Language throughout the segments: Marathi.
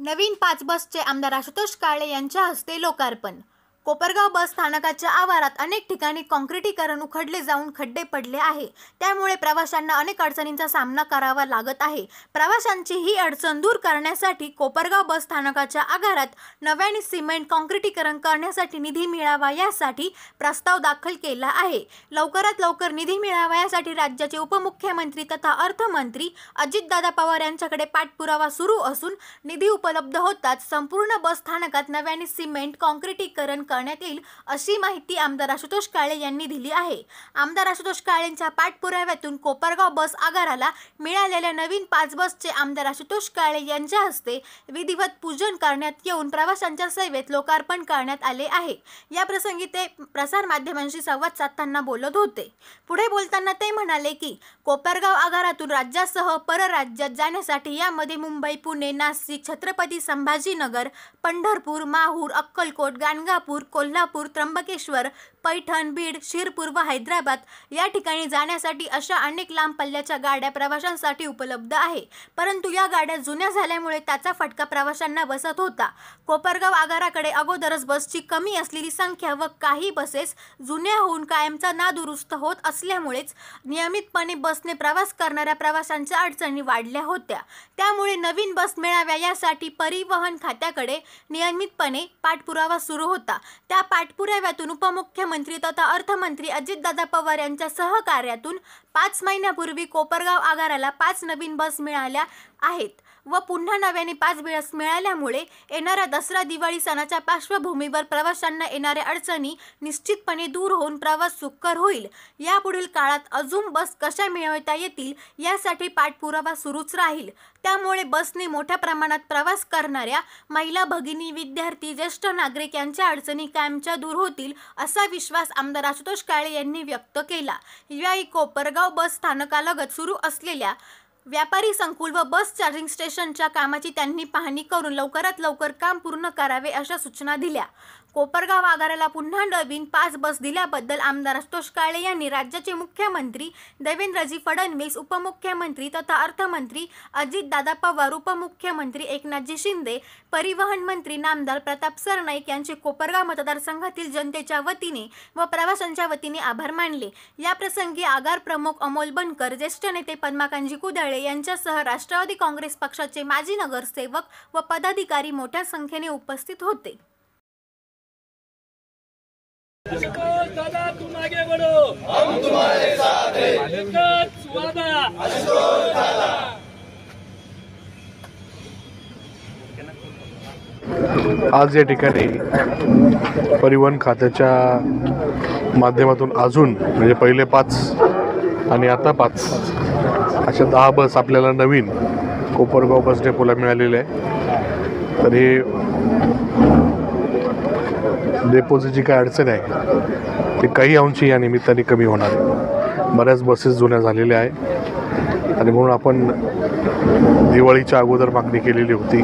नवीन 5 बसचे आमदार आशुतोष काळे यांच्या हस्ते लोकार्पण। कोपरगाव बस स्थानकाच्या आवारात अनेक ठिकाणी काँक्रिटीकरण उखडले जाऊन खड्डे पडले आहे। त्यामुळे प्रवाशांना अनेक अडचणींचा सामना करावा लागत आहे। प्रवाशांची ही अडचण दूर करण्यासाठी कोपरगाव बस स्थानकाच्या आगारात नव्याने सिमेंट काँक्रिटीकरण करण्यासाठी निधी मिळावा यासाठी प्रस्ताव दाखल केला आहे। लवकरात लवकर निधी मिळावा यासाठी राज्याचे उपमुख्यमंत्री तथा अर्थमंत्री अजितदादा पवार यांच्याकडे पाठपुरावा सुरू असून निधी उपलब्ध होताच संपूर्ण बस स्थानकात नव्याने सिमेंट काँक्रिटीकरण करण्यात येईल अशी माहिती आमदार आशुतोष काळे यांनी दिली आहे। आमदार आशुतोष काळेंच्या पाठपुराव्यातून कोपरगाव बस आगाराला मिळालेल्या नवीन 5 बसचे आमदार आशुतोष काळे यांच्या हस्ते विधिवत पूजन करण्यात येऊन प्रवाशांच्या सेवेत लोकार्पण करण्यात आले आहे। या प्रसंगी ते प्रसार माध्यमांशी संवाद साधताना बोलत होते। पुढे बोलताना ते म्हणाले की कोपरगाव आगारातून राज्यासह परराज्यात जाण्यासाठी यामध्ये मुंबई, पुणे, नाशिक, छत्रपती संभाजीनगर, पंढरपूर, माहूर, अक्कलकोट, गाणगापूर, कोल्हापूर, त्र्यंबकेश्वर, पैठण, बीड, शिरपूर व हैदराबाद या ठिकाणी जाण्यासाठी अशा अनेक लांब पल्ल्याच्या गाड्या प्रवाशांसाठी उपलब्ध आहे। परंतु या गाड्या जुन्या झाल्यामुळे त्याचा फटका प्रवाशांना बसत होता। कोपरगाव आगाराकडे अगोदरच बसची कमी असलेली संख्या व काही बसेस जुन्या होऊन कायमचा नादुरुस्त होत असल्यामुळेच नियमितपणे बसने प्रवास करणाऱ्या प्रवाशांच्या अडचणी वाढल्या होत्या। त्यामुळे नवीन बस मिळाव्या यासाठी परिवहन खात्याकडे नियमितपणे पाठपुरावा सुरू होता। त्या पाठपुराव्यातून उपमुख्यमंत्री तथा अर्थमंत्री अजितदादा पवार यांच्या सहकार्यातून 5 महिन्यापूर्वी कोपरगाव आगाराला 5 नवीन बस मिळाल्या आहेत व पुन्हा नव्याने 5 बस मिळाल्यामुळे येणाऱ्या दसरा दिवाळी सणाच्या पार्श्वभूमीवर प्रवाशांना येणाऱ्या अडचणी निश्चितपणे दूर होऊन प्रवास सुकर होईल। यापुढील काळात अजून बस कशा मिळवता येतील यासाठी पाठपुरावा सुरूच राहील। त्यामुळे बसने मोठ्या प्रमाणात प्रवास करणाऱ्या महिला, भगिनी, विद्यार्थी, ज्येष्ठ नागरिक यांच्या अडचणी कायमच्या दूर होतील असा विश्वास आमदार आशुतोष काळे यांनी व्यक्त केला। यावेळी कोपरगाव बस स्थानकालगत सुरू असलेल्या व्यापारी संकुल व बस चार्जिंग स्टेशनच्या कामाची त्यांनी पाहणी करून लवकरात लवकर काम पूर्ण करावे अशा सूचना दिल्या। कोपरगाव आगाराला पुन्हा नवीन 5 बस दिल्याबद्दल आमदार आशुतोष काळे यांनी राज्याचे मुख्यमंत्री देवेंद्रजी फडणवीस, उपमुख्यमंत्री तथा अर्थमंत्री अजितदादा पवार, उपमुख्यमंत्री एकनाथजी शिंदे, परिवहन मंत्री नामदार प्रताप सरनाईक यांचे कोपरगाव मतदारसंघातील जनतेच्या वतीने व प्रवाशांच्या वतीने आभार मानले। या प्रसंगी आगार प्रमुख अमोल बनकर, ज्येष्ठ नेते पद्माकांजी कुदळे यांच्यासह राष्ट्रवादी काँग्रेस पक्षाचे माजी नगरसेवक व पदाधिकारी मोठ्या संख्येने उपस्थित होते। दादा तुम आगे बढ़ो, हम तुम्हारे साथ हैं। आज या ठिकाणी परिवहन खात्याच्या माध्यमातून अजून म्हणजे पहिले 5 आणि आता 5 अशा 10 बस आपल्याला नवीन कोपरगाव बस डेपोला मिळालेले आहे। तर हे डेपोची जी काय अडचण आहे ती काही अंशी या निमित्ताने कमी होणार आहे। बऱ्याच बसेस जुन्या झालेल्या आहे आणि म्हणून आपण दिवाळीच्या अगोदर मागणी केलेली होती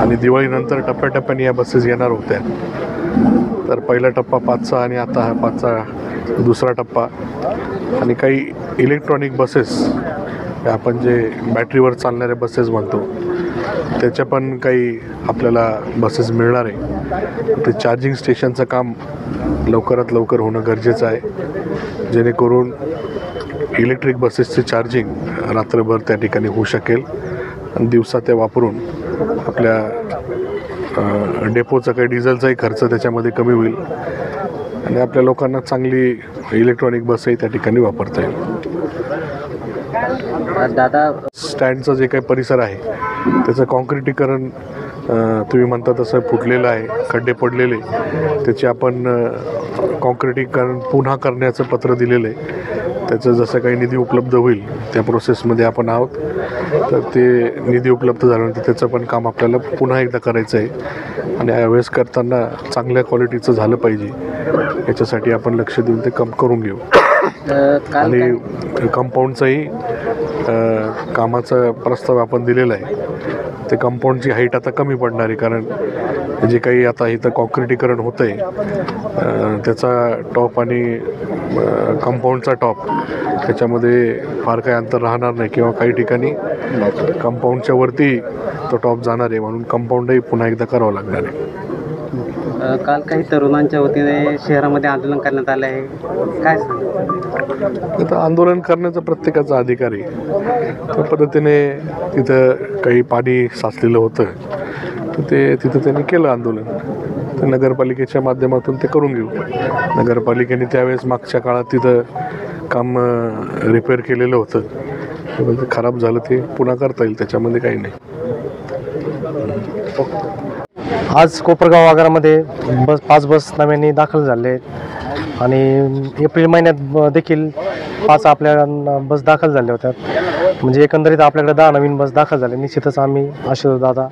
आणि दिवाळीनंतर टप्प्याटप्प्याने या बसेस येणार होत्या। तर पहिला टप्पा 5चा आणि आता हा 5चा दुसरा टप्पा आणि काही इलेक्ट्रॉनिक बसेस आपण जे बॅटरीवर चालणारे बसेस म्हणतो त्याच्या पण काही आपल्याला बसेस मिळणार आहे। ते चार्जिंग स्टेशनचं काम लवकरात लवकर होणं गरजेचं आहे जेणेकरून इलेक्ट्रिक बसेसचे चार्जिंग रात्रभर त्या ठिकाणी होऊ शकेल आणि दिवसा ते वापरून आपल्या डेपोचा काही डिझेलचाही खर्च त्याच्यामध्ये कमी होईल आणि आपल्या लोकांना चांगली इलेक्ट्रॉनिक बसही त्या ठिकाणी वापरता येईल। दादा स्टँडचं जे काही परिसर आहे त्याचं काँक्रिटीकरण तुम्ही म्हणता तसं फुटलेलं आहे, खड्डे पडलेले, त्याचे आपण काँक्रिटीकरण पुन्हा करण्याचं पत्र दिलेलं आहे। त्याचं जसं काही निधी उपलब्ध होईल त्या प्रोसेसमध्ये आपण आहोत। तर ते निधी उपलब्ध झाल्यानंतर त्याचं पण काम आपल्याला पुन्हा एकदा करायचं आहे आणि यावेळेस करताना चांगल्या क्वालिटीचं झालं पाहिजे याच्यासाठी आपण लक्ष देऊन ते काम करून घेऊ आणि कंपाऊंडचंही कामाचा प्रस्ताव आपण दिलेला आहे ते कंपाऊंडची हाईट आता कमी पडणार आहे, कारण जे काही आता इथं कॉन्क्रिटीकरण होतं आहे त्याचा टॉप आणि कंपाऊंडचा टॉप त्याच्यामध्ये फार काही अंतर राहणार नाही किंवा काही ठिकाणी कंपाऊंडच्या वरती तो टॉप जाणार आहे, म्हणून कंपाऊंडही पुन्हा एकदा करावं लागणार आहे. काल काही तरुणांच्या वतीने शहरामध्ये आंदोलन करण्यात आलं आहे, काय आता आंदोलन करण्याचा प्रत्येकाचा अधिकार आहे. त्या पद्धतीने तिथं काही पाणी साचलेलं होतं तर तिथं त्यांनी केलं आंदोलन. तर नगरपालिकेच्या माध्यमातून ते करून घेऊ. नगरपालिकेने त्यावेळेस मागच्या काळात तिथं काम रिपेअर केलेलं होतं, ते खराब झालं ते पुन्हा करता येईल, त्याच्यामध्ये काही नाही. आज कोपरगाव आगारामध्ये 5 बस नव्याने दाखल झाले आहेत आणि एप्रिल महिन्यात देखील 5 आपल्या बस दाखल झाल्या होत्या. म्हणजे एकंदरीत आपल्याकडे 10 नवीन बस दाखल झाले. निश्चितच आम्ही आशुदादा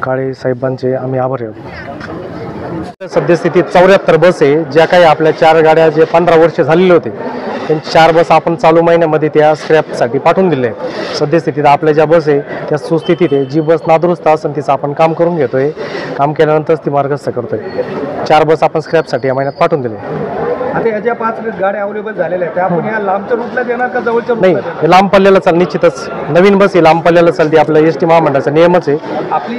काळे साहेबांचे आम्ही आभारी आहोत. सद्यस्थितीत 74 बस आहे, ज्या काही आपल्या 4 गाड्या जे 15 वर्ष झालेले होते त्यांची 4 बस आपण चालू महिन्यामध्ये त्या स्क्रॅपसाठी पाठवून दिले आहेत. सद्यस्थितीत आपल्या ज्या बस आहे त्या सुस्थितीत आहे. जी बस नादुरुस्त असेल तिचं आपण काम करून घेतोय, काम केल्यानंतरच ती मार्गस्थ करतोय. 4 बस आपण स्क्रॅपसाठी या महिन्यात पाठवून दिले. आता ह्या ज्या 5 गाड्या अवेलेबल झालेल्या आहेत त्या आपण या लांबच्या रूटला देणार का जवळच्या नाही, रूटला देणार? लांब पल्ल्याला चाल. निश्चितच नवीन बस ही लांब पल्ल्याला चालते. आपल्या एस टी महामंडळाचा नियमच आहे. आपली